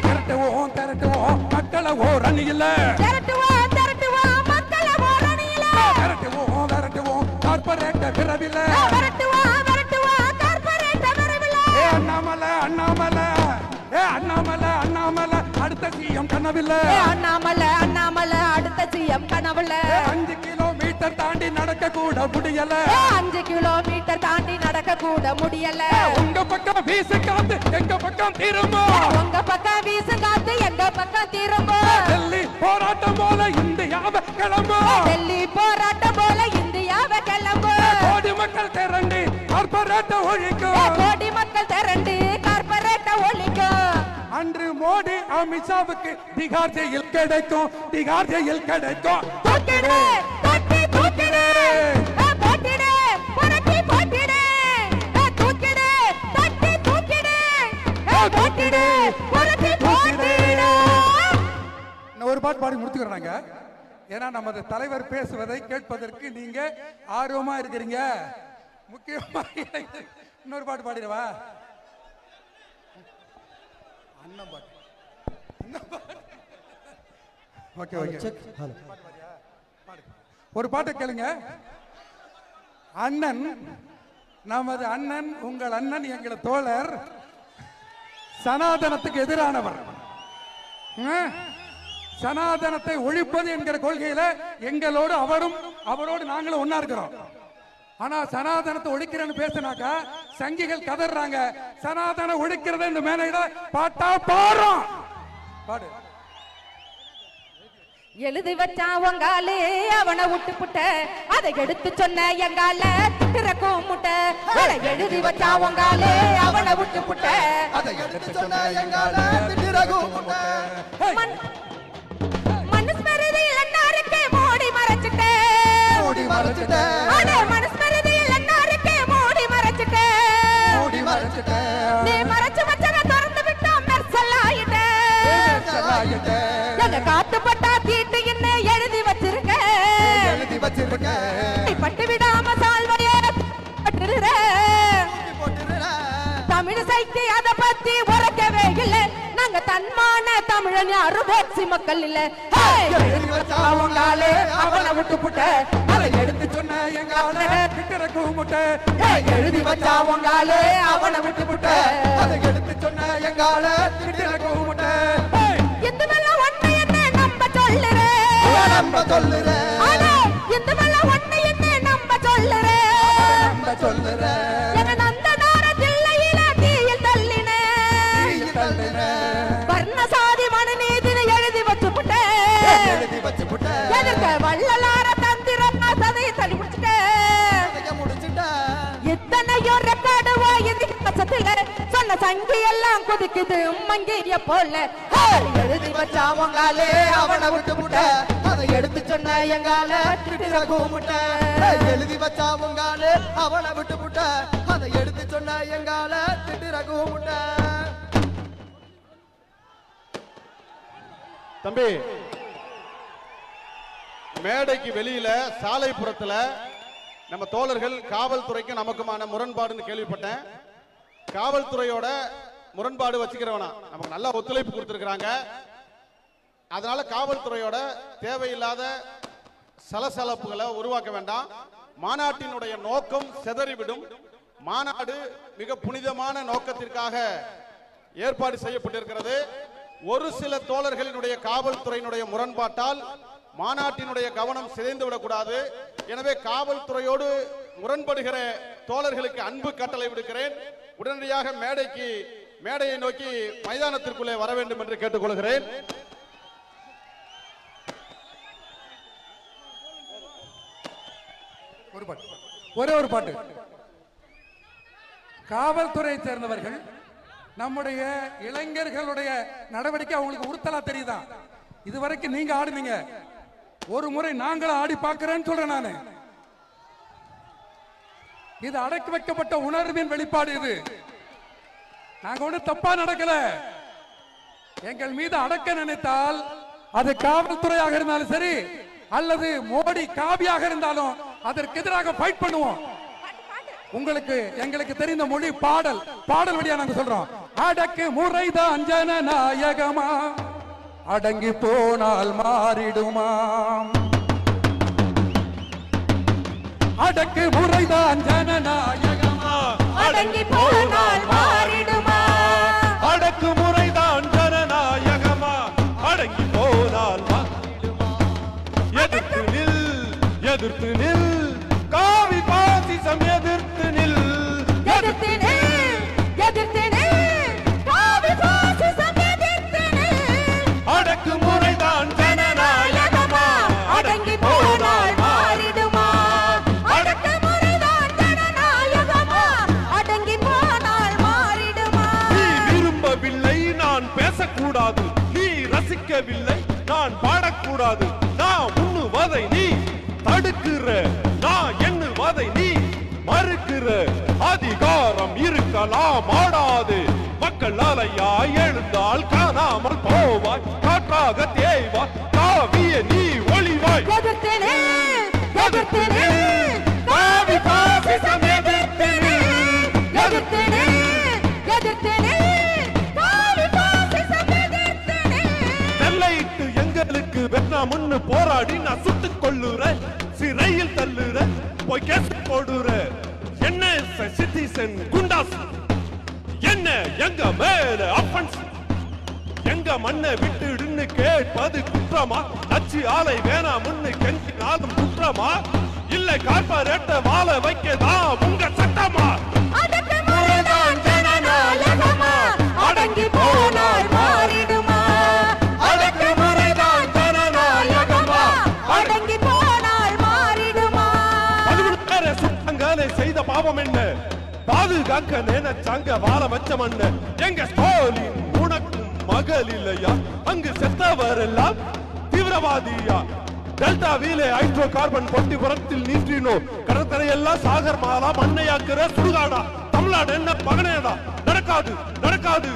திரட்டுவோம் மக்களை ஓர் அணியில திரட்டுவோம், திரட்டுவோம் மக்களை ஓரணியில, விரட்டுவோம் கார்பரேட்ட பிறவில விரட்டுவோம், விரட்டுவோம் கார்ப்பரேட் விரைவில். அண்ணாமலை அண்ணாமலை அடுத்த சிஎம் கனவில்ல அண்ணாமலை அண்ணாமலை அடுத்த சிஎம் கனவுல 5 கிலோமீட்டர் தாண்டி நடக்க கூட முடியல 5 கிலோமீட்டர் தாண்டி நடக்க கூட முடியல. உங்க பக்கம் வீசு காத்து எங்க பக்கம் திரும்ப உங்க பக்கம் வீசு காத்து எங்க பக்கம் திரும்ப. டெல்லி போராட்டம் போல இந்தியாவை கிளம்பு டெல்லி போராட்டம் போல இந்தியாவை கிளம்பு. கோடி மக்கள் திரண்டு கார்பரேட்ட ஒழிக்கும் கோடி மக்கள் திரண்டு கார்ப்பரேட்ட ஒழிக்கும். அன்று மோடி அமித்ஷாவுக்கு திகார் ஜெயில் கிடைக்கும் திகார் ஜெயில் கிடைக்கும் தூக்கிடு, தட்டி தூக்கிடு, போட்டிடு, புரட்டி போட்டிடு, தூக்கிடு, தட்டி தூக்கிடு, போட்டிடு, புரட்டி போட்டிடு. இன்னும் ஒரு பாட்டு பாடி முடிச்சுக்கிறோம் ஏன்னா நமது தலைவர் பேசுவதை கேட்பதற்கு நீங்க ஆர்வமா இருக்கிறீங்க முக்கியமா இன்னொரு பாட்டு பாடிடவா அண்ணன் பாட்டு ஓகே ஓகே ஒரு பாட்டு கேளுங்க அண்ணன் நமது அண்ணன் உங்கள் அண்ணன் எங்கள் தோழர் சனாதனத்துக்கு எதிரானவர் சனாதனத்தை ஒழிப்பது என்கிற கொள்கையில எங்களோடு அவரோடு நாங்களும் ஒன்னா இருக்கிறோம். ஆனா சனாதனத்தை ஒழிக்கிறேன்னு பேசினாக்கா சங்கிகள் கதறாங்க. சனாதன ஒழிக்கிறத இந்த மேலையில பாட்டா பாடுறோம் பாடு எழுதி வச்சா உங்காலே அவனை விட்டு புட்ட அதை எடுத்து சொன்ன எங்கால திட்டுறக்கும் முட்டை எழுதி வச்சா உங்காலே அவனை விட்டு புட்ட அதை எடுத்து சொன்ன எங்கால திட்டுறக்கும் முட்டை மனுஸ்மருதியில் என்னாருக்கு மூடி மறைச்சிட்ட அடே மனுஸ்மருதியில் என்னாருக்கு மூடி மறைச்சிட்ட நீ மறைச்சு வச்சத திறந்து விட்டா மெர்சலாயிட்ட எங்க காட்டுப்பட்டா தீட்டு என்ன எழுதி வச்சிருக்க பட்டு விடாம சால்வைய தமிழ் சைக்கு அத பத்தி உரைக்கவே இல்லை நாங்க தன்மான தமிழன் யாரும் வேட்சி மக்கள் இல்ல அவனை விட்டு புட்ட அதை எடுத்து சொன்ன எங்கால திட்டுறக்கும் முட்டை எழுதி வச்சா உங்காலே அவனை விட்டு புட்ட அதை எடுத்து சொன்ன எங்கால திட்டுறக்கும் முட்டை இந்த மேல ஒண்ணு என்ன நம்ப சொல்லுற இந்த மேல ஒண்ணு என்ன நம்ப சொல்லுற எங்க நந்தனார தில்லையில தீயில் தள்ளின வர்ணசாதி மனுநீதினு எழுதி வச்சு புட்ட எதிர்க்க வள்ளலார தந்திரமா சதையை தள்ளி முடிச்சுட்ட எத்தனையோ ரெக்கார்டு வாயுது பட்சத்துல சொன்ன சங்கி எல்லாம் குதிக்குது மங்கிய போல எழுதி வச்சா உங்காலே அவனை விட்டு புட்ட அதை எடுத்து சொன்ன எங்கால திட்டுறக்கும் முட்டை எழுதி வச்சா உங்காலே அவனை விட்டு புட்ட அதை எடுத்து சொன்ன எங்கால திட்டுறக்கும் முட்டை தம்பி மேடைக்கு வெளியில சாலைப்புறத்துல நம்ம தோழர்கள் காவல்துறைக்கு நமக்குமான முரண்பாடுன்னு கேள்விப்பட்டேன். காவல்துறையோட முரண்பாடு வச்சுக்கிறவனா நமக்கு நல்ல ஒத்துழைப்பு கொடுத்திருக்கிறாங்க. அதனால காவல்துறையோட தேவையில்லாத சலசலப்புகளை உருவாக்க வேண்டாம். மாநாட்டினுடைய நோக்கம் சிதறிவிடும். மாநாடு மிக புனிதமான நோக்கத்திற்காக ஏற்பாடு செய்யப்பட்டிருக்கிறது. ஒரு சில தோழர்களினுடைய காவல்துறையினுடைய முரண்பாட்டால் மாநாட்டினுடைய கவனம் சிதைந்து விடக்கூடாது. எனவே காவல்துறையோடு முரண்படுகிற தோழர்களுக்கு அன்பு கட்டளை விடுக்கிறேன். உடனடியாக மேடையை நோக்கி மைதானத்திற்குள்ளே வர வேண்டும் என்று கேட்டுக்கொள்கிறேன். ஒரே ஒரு பாட்டு. காவல்துறையை சேர்ந்தவர்கள் நம்முடைய இளைஞர்களுடைய நடவடிக்கை அவங்களுக்கு உறுத்தலா தெரியுதா? இதுவரைக்கும் நீங்க ஆடுனீங்க, ஒரு முறை நாங்களும் ஆடி பார்க்கிறேன்னு சொல்றேன் நானு. இது அடக்கி வைக்கப்பட்ட உணர்வின் வெளிப்பாடு. இது நாங்க ஒண்ணு தப்பா நடக்கல. எங்கள் மீது அடக்க நினைத்தால் அது காவல்துறையாக இருந்தாலும் சரி அல்லது மோடி காவியாக இருந்தாலும் அதற்கு எதிராக ஃபைட் பண்ணுவோம். உங்களுக்கு எங்களுக்கு தெரிந்த மொழி பாடல் வழியா நாங்க சொல்றோம். அடக்கு முறைதான் ஜனநாயகமா, அடங்கி போனால் மாறிடுமா. அடக்கு முறைதான் ஜனநாயகமா, அடங்கி போனால் மாறிடுமா. அடக்கு முறைதான் ஜனநாயகமா, அடங்கி போனால் மாறிடுமா. எதிர்த்து நில், எதிர்த்து நில், காவி பாசிசம் எதிர்த்து நில். எதிர்த்து நில், எதிர்த்து நில், காவி பாசிசம் எதிர்த்து நில். அடக்கு முறைதான் ஜனநாயகமா, அடங்கி போனால் மாறிடுமா. அடக்கு முறைதான் ஜனநாயகமா, அடங்கி போனால் மாறிடுமா. நீ விரும்பவில்லை நான் பேசக்கூடாது, நீ ரசிக்கவில்லை நான் பாடக்கூடாது. நான் உண்ணுவதை நீ தடுக்கிற, நான் எண்ணுவதை நீ மறுக்கிற. அதிகாரம் இருக்கலாம் ஆடாது, மக்கள் அலையாய் எழுந்தால் காணாமல் போவாய். காற்றாக தேய்வாய், காவிய நீ ஒளிவாய். எதிர்த்து நில், எதிர்த்து நில், காவி பாசிசம் எதிர்த்து நில். எதிர்த்து நில், எதிர்த்து நில், காவி பாசிசம் எதிர்த்து நில். நெல்லையிட்டு எங்களுக்கு வெண்ணாமுன்னு போராடி நான் சுட்டுக் கொள்ளுற, சிறையில் தள்ளுற, போய் கேஸ் போடுற. என்ன சிட்டிசன் குண்டாஸ், என்ன எங்க மேல அப்பன்ஸ், எங்க மண்ணை விட்டுடுன்னு கேட்பது குற்றமா? நச்சு ஆலை வேணாமுன்னு கெஞ்சினாலும் குற்றமா? இல்லை கார்பரேட்ட வாழ வைக்கதான் உங்க சட்டமா? அடக்கு முறைதான் ஜனநாயகமா, அடங்கி போனால் மாறிடுமா. அடக்கு முறைதான் ஜனநாயகமா, பாவம் என்ன பாதுகாக்க நினைச்சாங்க வாழ வச்ச மண்ண எங்க ஸ்டாலின் உனக்கும் மகள் இல்லையா அங்கு செத்தவர் எல்லாம் தீவிரவாதியா டெல்டாவிலே ஹைட்ரோ கார்பன் பொட்டிபுரத்தில் நீற்றினோ கடற்கரை எல்லாம் சாகர் மாலா மண்ணையாக்குற சுடுகாடா தமிழ்நாடு என்ன பகனேடா நடக்காது நடக்காது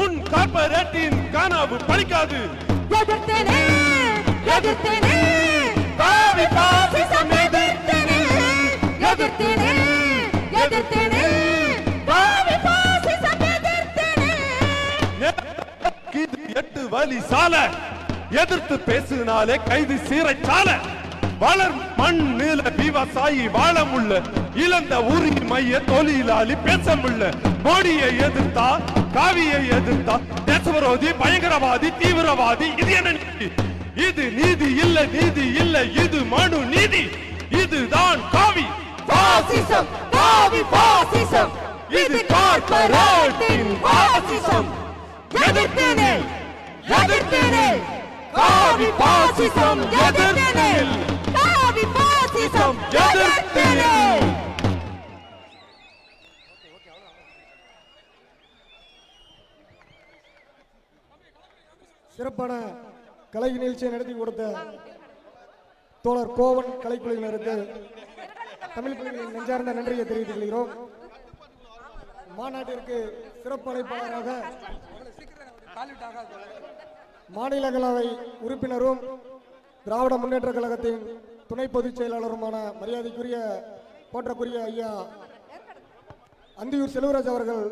உன் கார்பரேட்டின் கனவு பழிக்காது எதிர்த்தேனே எதிர்த்தேனே காவி பாசிசம் எதிர்த்தேனே எதிர்த்தேனே எதிர்த்தேனே பாவி பாசிசம் எதிர்த்தேனே இது 8 வழி சாலை எதிர்த்து பேசினாலே கைது சீரைச்சால வளர் மண்ணில விவசாயி வாழ முள்ள இழந்த உரிமைய தொழிலாளி பேச முள்ள மோடியை எதிர்த்தா காவியை எதிர்த்தா தேசவிரோதி பயங்கரவாதி தீவிரவாதி இது என்ன நீதி இது நீதி இல்ல நீதி இல்ல இது மனு நீதி இதுதான் காவி பாசிசம் பாவி பாசிசம் இது கார்ப்பரேட்டின் பாசிசம் எதிர்த்தேனே எதிர்த்தேனே காவி பாசிசம் எதிர்த்தேனே காவி பாசிசம் எதிர்த்தேனே சிறப்பான கலை நிகழ்ச்சியை நடத்தி கொடுத்த தோழர் கோவன் கலைக்குழுவினருக்கு தமிழ் புலிகளின் நெஞ்சார்ந்த நன்றியை தெரிவித்துக் கொள்கிறோம். மாநாட்டிற்கு சிறப்பு அழைப்பாளராக மாநிலங்களவை உறுப்பினரும் திராவிட முன்னேற்ற கழகத்தின் துணை பொதுச் செயலாளருமான மரியாதைக்குரிய போற்றக்குரிய ஐயா அந்தியூர் செல்வராஜ் அவர்கள்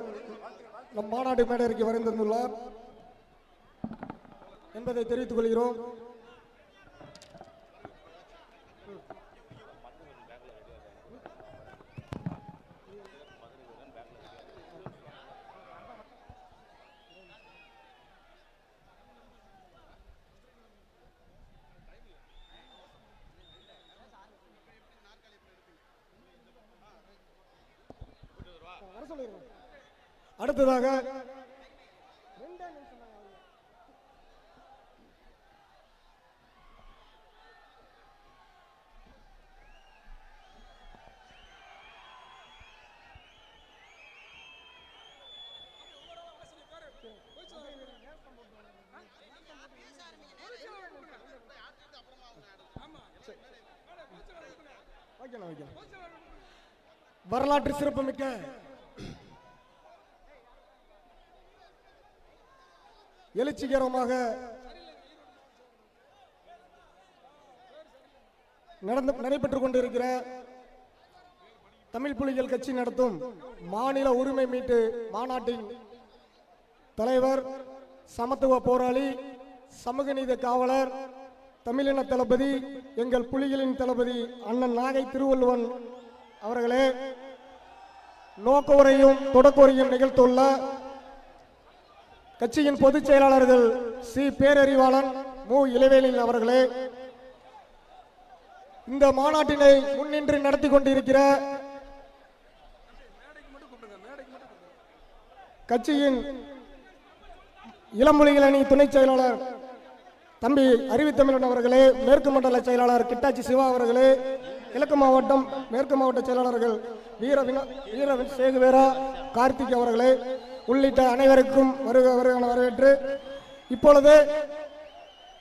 நம் மாநாட்டு மேடைக்கு வருந்துள்ளார் என்பதை தெரிவித்துக் கொள்கிறோம். அடுத்ததாக வரலாற்று சிறப்புமிக்க எழுச்சிகரமாக நடைபெற்றுக் கொண்டிருக்கிற தமிழ் புலிகள் கட்சி நடத்தும் மாநில உரிமை மீட்டு மாநாட்டின் தலைவர், சமத்துவ போராளி, சமூக நீதி காவலர், தமிழின தளபதி, எங்கள் புலிகளின் தளபதி அண்ணன் நாகை திருவள்ளுவன் அவர்களே, நோக்க உரையும் தொடக்க உரையும் நிகழ்த்துள்ள கட்சியின் பொதுச் செயலாளர்கள் சி பேரறிவாளன், மு இளவேலின் அவர்களே, இந்த மாநாட்டினை முன்னின்று நடத்தி கொண்டிருக்கிற கட்சியின் இளம்புலிகள் அணி துணை செயலாளர் தம்பி அறிவித்தமிழன் அவர்களே, மேற்கு மண்டல செயலாளர் கிட்டாச்சி சிவா அவர்களே, கிழக்கு மாவட்டம் மேற்கு மாவட்ட செயலாளர்கள் வீர சேகுவேரா கார்த்திக் அவர்களே உள்ளிட்ட அனைவருக்கும் வருக வரவேற்று இப்பொழுது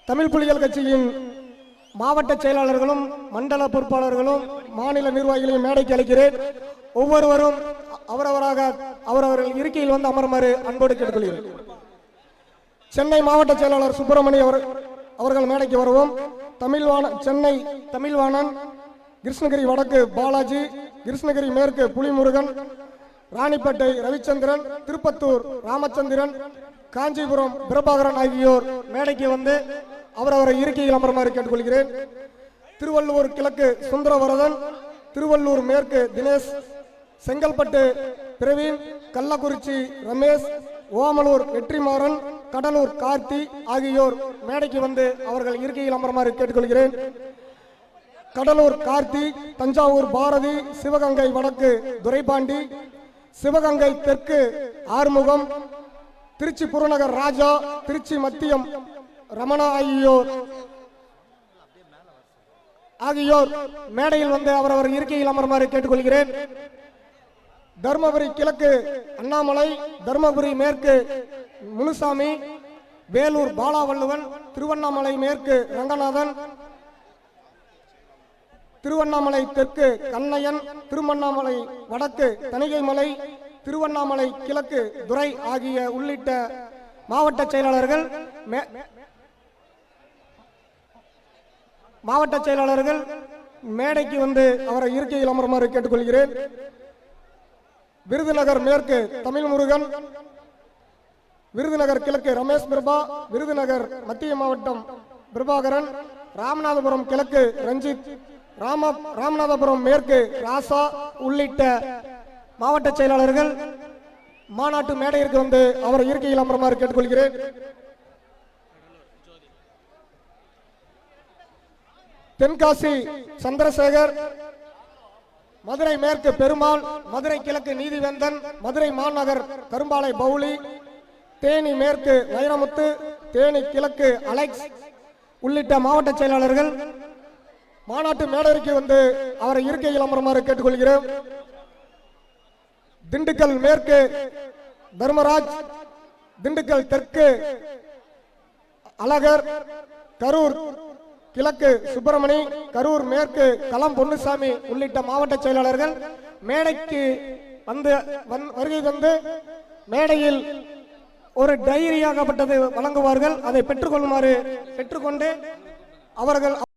தமிழ் புலிகள் கட்சியின் மாவட்ட செயலாளர்களும் மண்டல பொறுப்பாளர்களும் மாநில நிர்வாகிகளையும் மேடைக்கு அழைக்கிறேன். ஒவ்வொருவரும் அவரவர்கள் இருக்கையில் வந்து அமருமாறு அன்போடு கேட்டுக்கொள்கிறேன். சென்னை மாவட்ட செயலாளர் சுப்பிரமணி அவர்கள் மேடைக்கு வருவோம். சென்னை தமிழ்வாணன், கிருஷ்ணகிரி வடக்கு பாலாஜி, கிருஷ்ணகிரி மேற்கு புலிமுருகன், ராணிப்பேட்டை ரவிச்சந்திரன், திருப்பத்தூர் ராமச்சந்திரன், காஞ்சிபுரம் பிரபாகரன் ஆகியோர் மேடைக்கு வந்து அவரவரை இருக்கையில் அமருமாறு கேட்டுக்கொள்கிறேன். திருவள்ளூர் கிழக்கு சுந்தரவரதன், திருவள்ளூர் மேற்கு தினேஷ், செங்கல்பட்டு பிரவீன், கள்ளக்குறிச்சி ரமேஷ், ஓமலூர் வெற்றிமாறன், கடலூர் கார்த்தி ஆகியோர் மேடைக்கு வந்து அவர்கள் இருக்கையில் அமருமாறு கேட்டுக்கொள்கிறேன். கடலூர் கார்த்தி, தஞ்சாவூர் பாரதி, சிவகங்கை வடக்கு துரைபாண்டி, சிவகங்கை தெற்கு ஆறுமுகம், திருச்சி புறநகர் ராஜா, திருச்சி மத்தியம் ரமணா ஆகியோர் மேடையில் வந்து அவரவர் இருக்கையில் அமருமாறு கேட்டுக்கொள்கிறேன். தர்மபுரி கிழக்கு அண்ணாமலை, தர்மபுரி மேற்கு முனுசாமி, வேலூர் பாலாவள்ளுவன், திருவண்ணாமலை மேற்கு ரங்கநாதன், திருவண்ணாமலை தெற்கு கண்ணையன், திருவண்ணாமலை வடக்கு தணிகைமலை, திருவண்ணாமலை கிழக்கு துரை ஆகிய உள்ளிட்ட மாவட்ட செயலாளர்கள் மேடைக்கு வந்து அவரை இருக்கையில் அமருமாறு கேட்டுக்கொள்கிறேன். விருதுநகர் மேற்கு தமிழ் முருகன், விருதுநகர் கிழக்கு ரமேஷ் பிரபா, விருதுநகர் மத்திய மாவட்டம் பிரபாகரன், ராமநாதபுரம் கிழக்கு ரஞ்சித், ராமநாதபுரம் மேற்கு ராசா உள்ளிட்ட மாவட்ட செயலாளர்கள் மாநாட்டு மேடையிற்கு வந்து அவர் இருக்கையில் அமருமாறு கேட்டுக்கொள்கிறேன். தென்காசி சந்திரசேகர், மதுரை மேற்கு பெருமாள், மதுரை கிழக்கு நீதிவேந்தன், மதுரை மாநகர் கரும்பாலை பவுலி, தேனி மேற்கு வைரமுத்து, தேனி கிழக்கு அலெக்ஸ் உள்ளிட்ட மாவட்ட செயலாளர்கள் மாநாட்டு மேடைக்கு வந்து அவரை இருக்கையில் அமருமாறு கேட்டுக்கொள்கிறோம். திண்டுக்கல் மேற்கு தர்மராஜ், திண்டுக்கல் தெற்கு அழகர், கரூர் கிழக்கு சுப்பிரமணி, கரூர் மேற்கு களம் பொன்னுசாமி உள்ளிட்ட மாவட்ட செயலாளர்கள் மேடைக்கு வந்து வருகை தந்து மேடையில் ஒரு டைரியாகப்பட்டது வழங்குவார்கள். அதை பெற்றுக்கொண்டு அவர்கள்